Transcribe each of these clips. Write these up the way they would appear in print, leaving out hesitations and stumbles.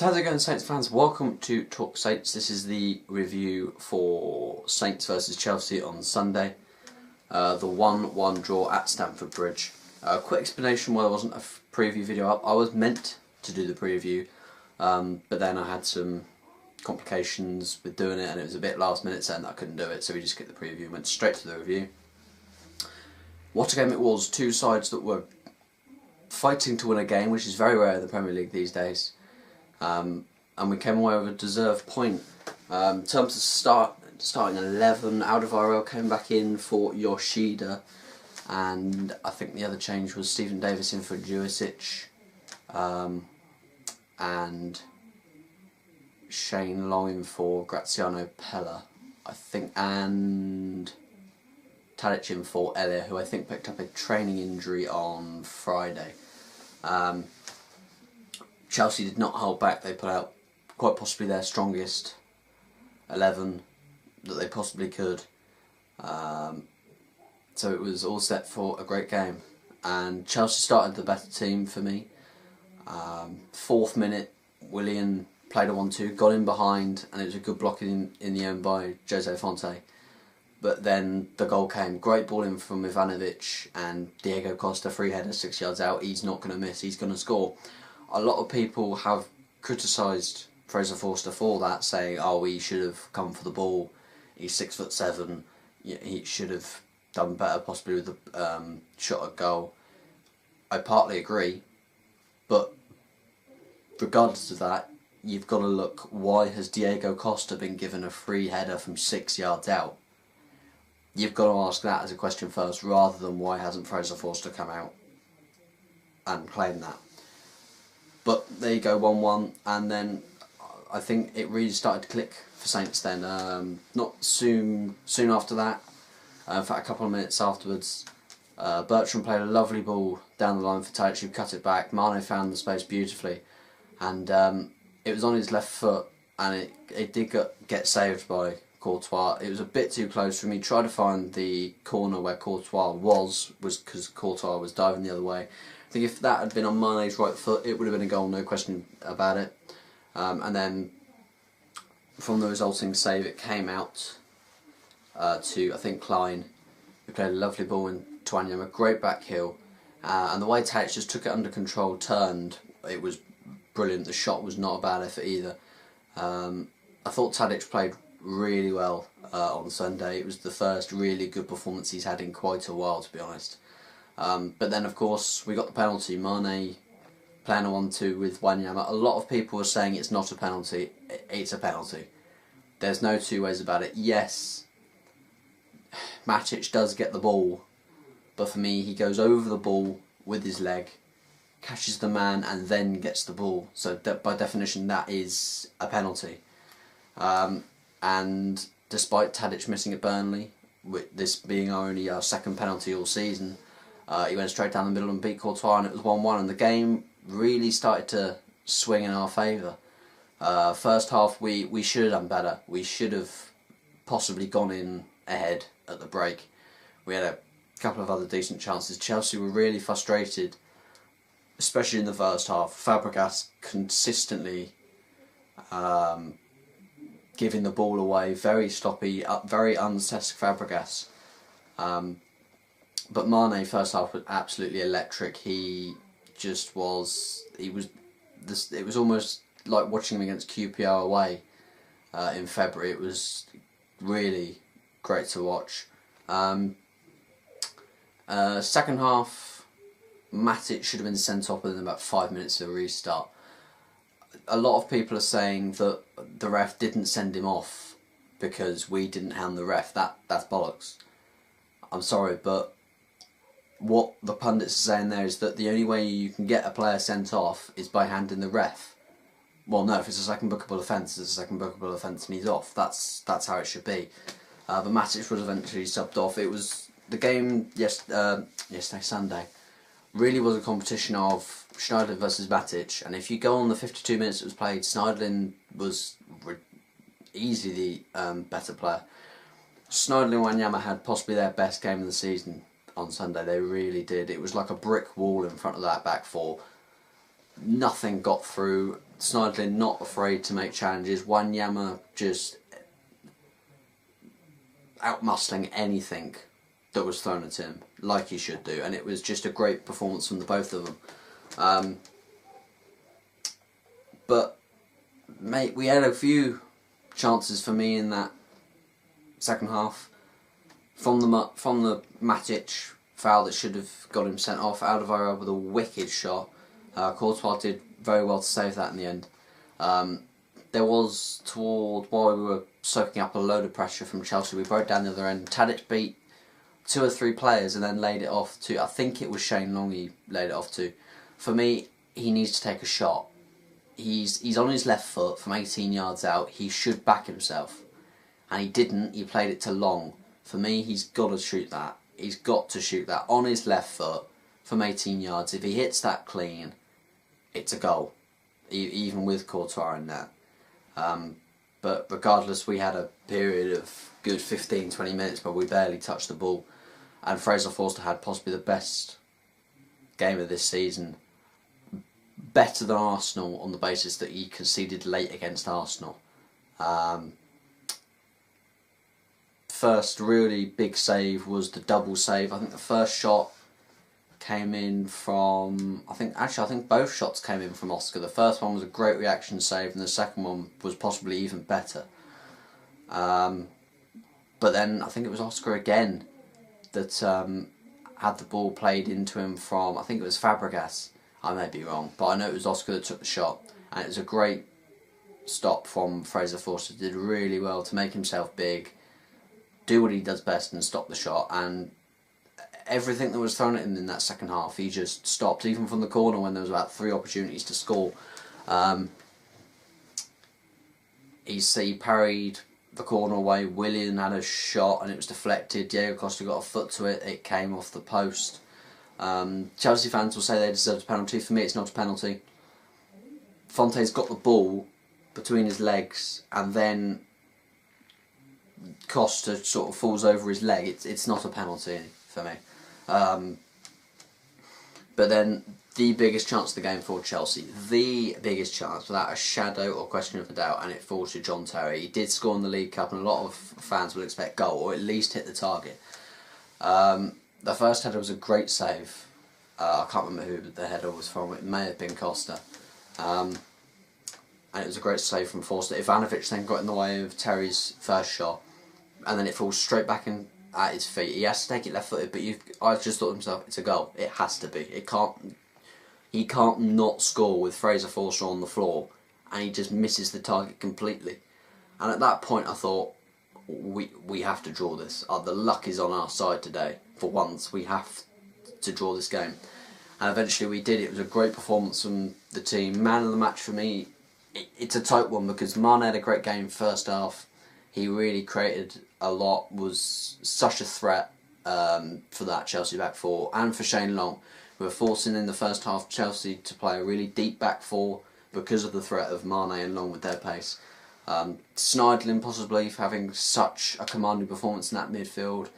So how's it going, Saints fans? Welcome to Talk Saints. This is the review for Saints versus Chelsea on Sunday. The 1-1 draw at Stamford Bridge. Quick explanation why there wasn't a preview video up. I was meant to do the preview, but then I had some complications with doing it and it was a bit last minute saying that I couldn't do it, so we just skipped the preview and went straight to the review. What a game it was. Two sides that were fighting to win a game, which is very rare in the Premier League these days. And we came away with a deserved point. In terms of starting 11, Alderweireld came back in for Yoshida, and I think the other change was Stephen Davis in for Jurisic, and Shane Long in for Graziano Pella, I think, and Tadic in for Elia, who I think picked up a training injury on Friday. Chelsea did not hold back. They put out quite possibly their strongest 11 that they possibly could. So it was all set for a great game. And Chelsea started the better team for me. 4th minute, Willian played a 1-2, got in behind, and it was a good block in the end by Jose Fonte. But then the goal came. Great ball in from Ivanovic, and Diego Costa, free header 6 yards out. He's not going to miss, he's going to score. A lot of people have criticised Fraser Forster for that, saying, oh, he should have come for the ball, he's 6'7", he should have done better possibly with the shot at goal. I partly agree, but regardless of that, you've got to look, why has Diego Costa been given a free header from 6 yards out? You've got to ask that as a question first, rather than why hasn't Fraser Forster come out and claimed that. But there you go, 1-1, and then I think it really started to click for Saints then. Not soon after that, in fact a couple of minutes afterwards, Bertrand played a lovely ball down the line for Tadic, who cut it back. Mane found the space beautifully, and it was on his left foot, and it did get saved by Courtois. It was a bit too close for me. Tried to find the corner where Courtois was because Courtois was diving the other way. I think if that had been on Mane's right foot, it would have been a goal, no question about it. And then from the resulting save, it came out to, I think, Klein, who played a lovely ball in Twanyam, a great back heel. And the way Tadic just took it under control, turned, it was brilliant. The shot was not a bad effort either. I thought Tadic played really well on Sunday. It was the first really good performance he's had in quite a while, to be honest. But then, of course, we got the penalty. Mane playing a 1-2 with Wanyama. A lot of people were saying it's not a penalty. It's a penalty. There's no two ways about it. Yes, Matic does get the ball, but for me, he goes over the ball with his leg, catches the man, and then gets the ball. So by definition, that is a penalty. And despite Tadic missing at Burnley, with this being only our second penalty all season, he went straight down the middle and beat Courtois, and it was 1-1, and the game really started to swing in our favour. First half, we should have done better. We should have possibly gone in ahead at the break. We had a couple of other decent chances. Chelsea were really frustrated, especially in the first half. Fabregas consistently giving the ball away, very sloppy, very unaesthetic Fabregas. But Mane first half was absolutely electric. He just was. It was almost like watching him against QPR away in February. It was really great to watch. Second half, Matic should have been sent off within about 5 minutes of the restart. A lot of people are saying that the ref didn't send him off because we didn't hand the ref. That's bollocks. I'm sorry, but what the pundits are saying there is that the only way you can get a player sent off is by handing the ref. Well, no, if it's a second bookable offence, it's a second bookable offence and he's off. That's how it should be. But Matic was eventually subbed off. It was the game yesterday, Sunday, really was a competition of Schneiderlin versus Matic, and if you go on the 52 minutes it was played, Schneiderlin was easily the better player. Schneiderlin and Wanyama had possibly their best game of the season on Sunday. They really did. It was like a brick wall in front of that back four. Nothing got through. Sneijder not afraid to make challenges. Wanyama just outmuscling anything that was thrown at him, like he should do, and it was just a great performance from the both of them. But mate, we had a few chances for me in that second half. From the Matic foul that should have got him sent off, Alderweireld with a wicked shot. Courtois did very well to save that in the end. There was, while we were soaking up a load of pressure from Chelsea, we broke down the other end. Tadic beat 2 or 3 players and then laid it off to, I think it was Shane Long he laid it off to. For me, he needs to take a shot. He's on his left foot from 18 yards out. He should back himself. And he didn't. He played it to Long. For me, he's got to shoot that. He's got to shoot that on his left foot from 18 yards. If he hits that clean, it's a goal, even with Courtois in there. But regardless, we had a period of good 15-20 minutes where we barely touched the ball. And Fraser Forster had possibly the best game of this season. Better than Arsenal on the basis that he conceded late against Arsenal. First really big save was the double save. I think the first shot came in from... I think both shots came in from Oscar. The first one was a great reaction save and the second one was possibly even better. But then I think it was Oscar again that had the ball played into him from... I think it was Fabregas. I may be wrong, but I know it was Oscar that took the shot. And it was a great stop from Fraser Forster. Did really well to make himself big, do what he does best and stop the shot. And everything that was thrown at him in that second half, he just stopped, even from the corner when there was about 3 opportunities to score. He parried the corner away. Willian had a shot and it was deflected. Diego Costa got a foot to it. It came off the post. Chelsea fans will say they deserved a penalty. For me, it's not a penalty. Fonte's got the ball between his legs and then Costa sort of falls over his leg. It's not a penalty for me. But then the biggest chance of the game for Chelsea, the biggest chance without a shadow or question of a doubt, and it falls to John Terry. He did score in the League Cup and a lot of fans will expect goal or at least hit the target. The first header was a great save. I can't remember who the header was from. It may have been Costa. And it was a great save from Forster. Ivanovic then got in the way of Terry's first shot. And then it falls straight back in at his feet. He has to take it left-footed, but I just thought to myself, it's a goal. It has to be. He can't not score with Fraser Forster on the floor. And he just misses the target completely. And at that point I thought, we have to draw this. The luck is on our side today. For once, we have to draw this game. And eventually we did. It was a great performance from the team. Man of the match for me, it's a tight one because Mane had a great game first half. He really created a lot, was such a threat for that Chelsea back four. And for Shane Long, who were forcing in the first half Chelsea to play a really deep back four because of the threat of Mane and Long with their pace. Sneijder possibly for having such a commanding performance in that midfield.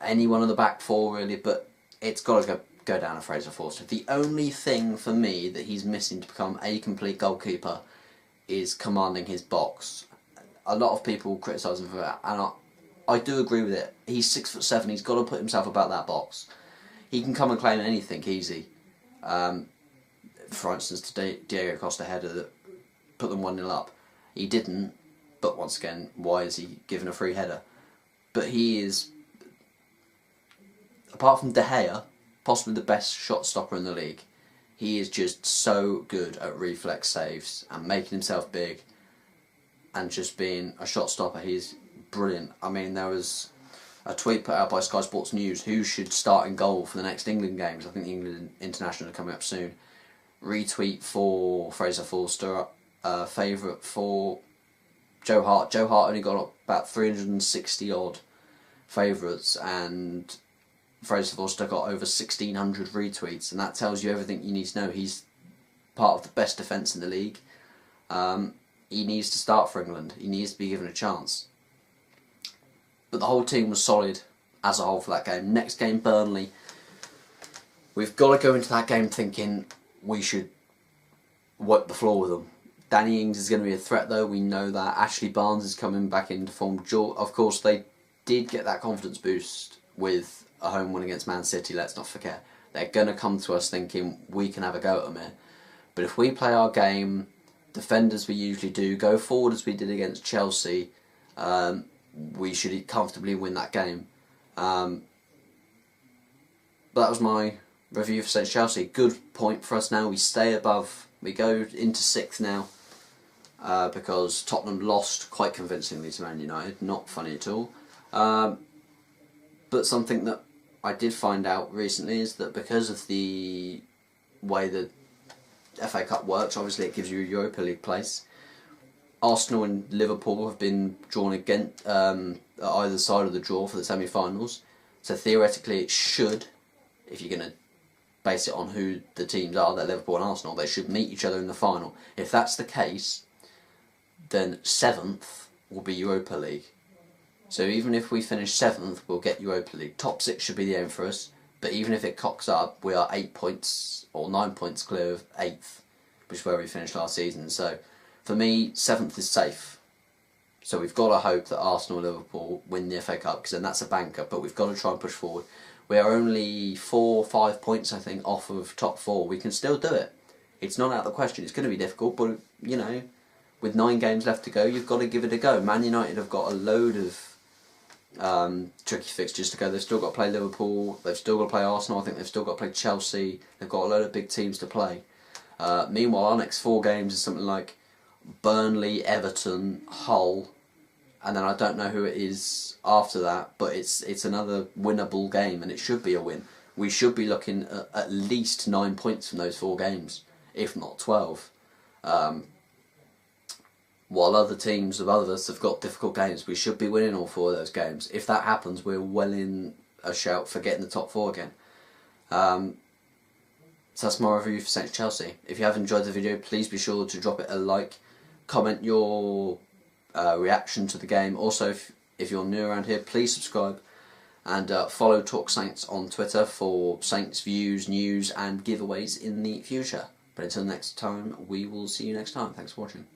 Any one of the back four really, but it's got to go down to Fraser Forster. The only thing for me that he's missing to become a complete goalkeeper is commanding his box. A lot of people criticise him for that, and I do agree with it. He's 6'7", he's got to put himself about that box. He can come and claim anything easy. For instance, Diego Costa header that put them 1-0 up. He didn't, but once again, why is he given a free header? But he is, apart from De Gea, possibly the best shot stopper in the league. He is just so good at reflex saves and making himself big and just being a shot stopper. He's brilliant. I mean, there was a tweet put out by Sky Sports News, who should start in goal for the next England games. I think the England International are coming up soon. Retweet for Fraser Forster, favourite for Joe Hart. Joe Hart only got about 360 odd favourites, and Fraser Forster got over 1,600 retweets, and that tells you everything you need to know. He's part of the best defence in the league. He needs to start for England. He needs to be given a chance. But the whole team was solid as a whole for that game. Next game, Burnley. We've got to go into that game thinking we should wipe the floor with them. Danny Ings is going to be a threat though, we know that. Ashley Barnes is coming back into form. Of course, they did get that confidence boost with a home win against Man City, let's not forget. They're going to come to us thinking we can have a go at them here. But if we play our game, defend as we usually do, go forward as we did against Chelsea, we should comfortably win that game. But that was my review for St Chelsea. Good point for us now. We stay above. We go into 6th now because Tottenham lost quite convincingly to Man United. Not funny at all. But something that I did find out recently is that because of the way the FA Cup works, obviously it gives you a Europa League place. Arsenal and Liverpool have been drawn against at either side of the draw for the semi-finals. So theoretically it should, if you're going to base it on who the teams are, they're Liverpool and Arsenal, they should meet each other in the final. If that's the case, then 7th will be Europa League. So even if we finish 7th, we'll get Europa League. Top 6 should be the aim for us, but even if it cocks up, we are 8 points or 9 points clear of 8th, which is where we finished last season. So for me, 7th is safe. So we've got to hope that Arsenal and Liverpool win the FA Cup, because then that's a banker, but we've got to try and push forward. We are only 4 or 5 points, I think, off of top 4. We can still do it. It's not out of the question. It's going to be difficult, but, you know, with 9 games left to go, you've got to give it a go. Man United have got a load of tricky fixtures to go. They've still got to play Liverpool, they've still got to play Arsenal, I think they've still got to play Chelsea, they've got a load of big teams to play. Meanwhile, our next 4 games is something like Burnley, Everton, Hull, and then I don't know who it is after that, but it's another winnable game, and it should be a win. We should be looking at least 9 points from those 4 games, if not 12. While other teams of others have got difficult games, we should be winning all 4 of those games. If that happens, we're well in a shout for getting the top 4 again. So that's my review for St Chelsea. If you have enjoyed the video, please be sure to drop it a like, comment your reaction to the game. Also, if you're new around here, please subscribe, and follow Talk Saints on Twitter for Saints views, news and giveaways in the future. But until next time, we will see you next time. Thanks for watching.